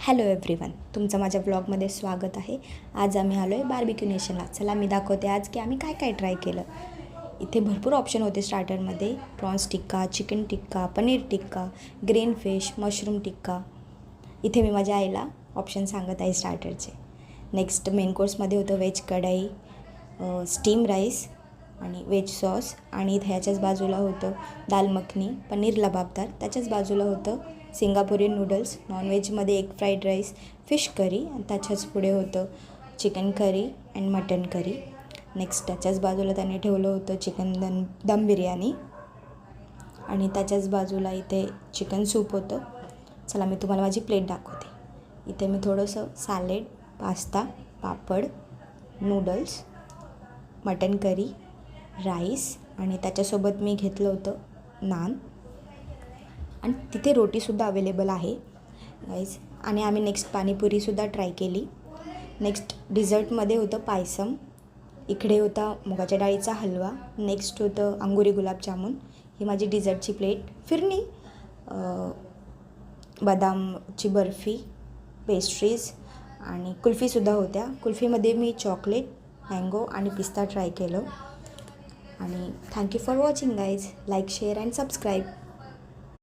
Hello everyone, तुमचं माझ्या ब्लॉगमध्ये स्वागत आहे. आज आम्ही आलो आहे बार्बिक्यू नेशनला. चला मी दाखवते आज की आम्ही काय काय ट्राय केलं. इथे भरपूर ऑप्शन होते स्टार्टरमध्ये. प्रॉन्स टिक्का, चिकन टिक्का, paneer tikka, green fish, mushroom टिक्का. इथे मी माझ्या आईला ऑप्शन सांगत आहे स्टार्टरचे. नेक्स्ट मेन कोर्समध्ये होतं व्हेज कढई, स्टीम राईस आणि व्हेज सॉस. आणि इथे ह्याच्याच बाजूला होतं दाल मखनी, पनीर लबाबदार. त्याच्याच बाजूला होतं सिंगापुरी नूडल्स, नॉनव्हेजमध्ये egg fried rice, fish curry. आणि त्याच्याच पुढे होतं chicken curry and mutton curry. Next त्याच्याच बाजूला त्याने ठेवलं होतं चिकन दम बिर्याणी. आणि त्याच्याच बाजूला इथे चिकन सूप होतं. चला मी तुम्हाला माझी प्लेट दाखवते. इथे मी थोडंसं सॅलेड, पास्ता, पापड, नूडल्स, मटन करी, राईस आणि त्याच्यासोबत मी घेतलं होतं नान. आणि तिथे रोटीसुद्धा अवेलेबल आहे गाईज. आणि आम्ही नेक्स्ट पाणीपुरीसुद्धा ट्राय केली. नेक्स्ट डिझर्टमध्ये होतं पायसम. इकडे होता मुगाच्या डाळीचा हलवा. नेक्स्ट होतं अंगुरी गुलाबजामुन. ही माझी डिझर्टची प्लेट. फिरणी, बदामची बर्फी, पेस्ट्रीज आणि कुल्फीसुद्धा होत्या. कुल्फीमध्ये मी चॉकलेट, मँगो आणि पिस्ता ट्राय केलं. आणि thank you for watching guys. Like, share and subscribe.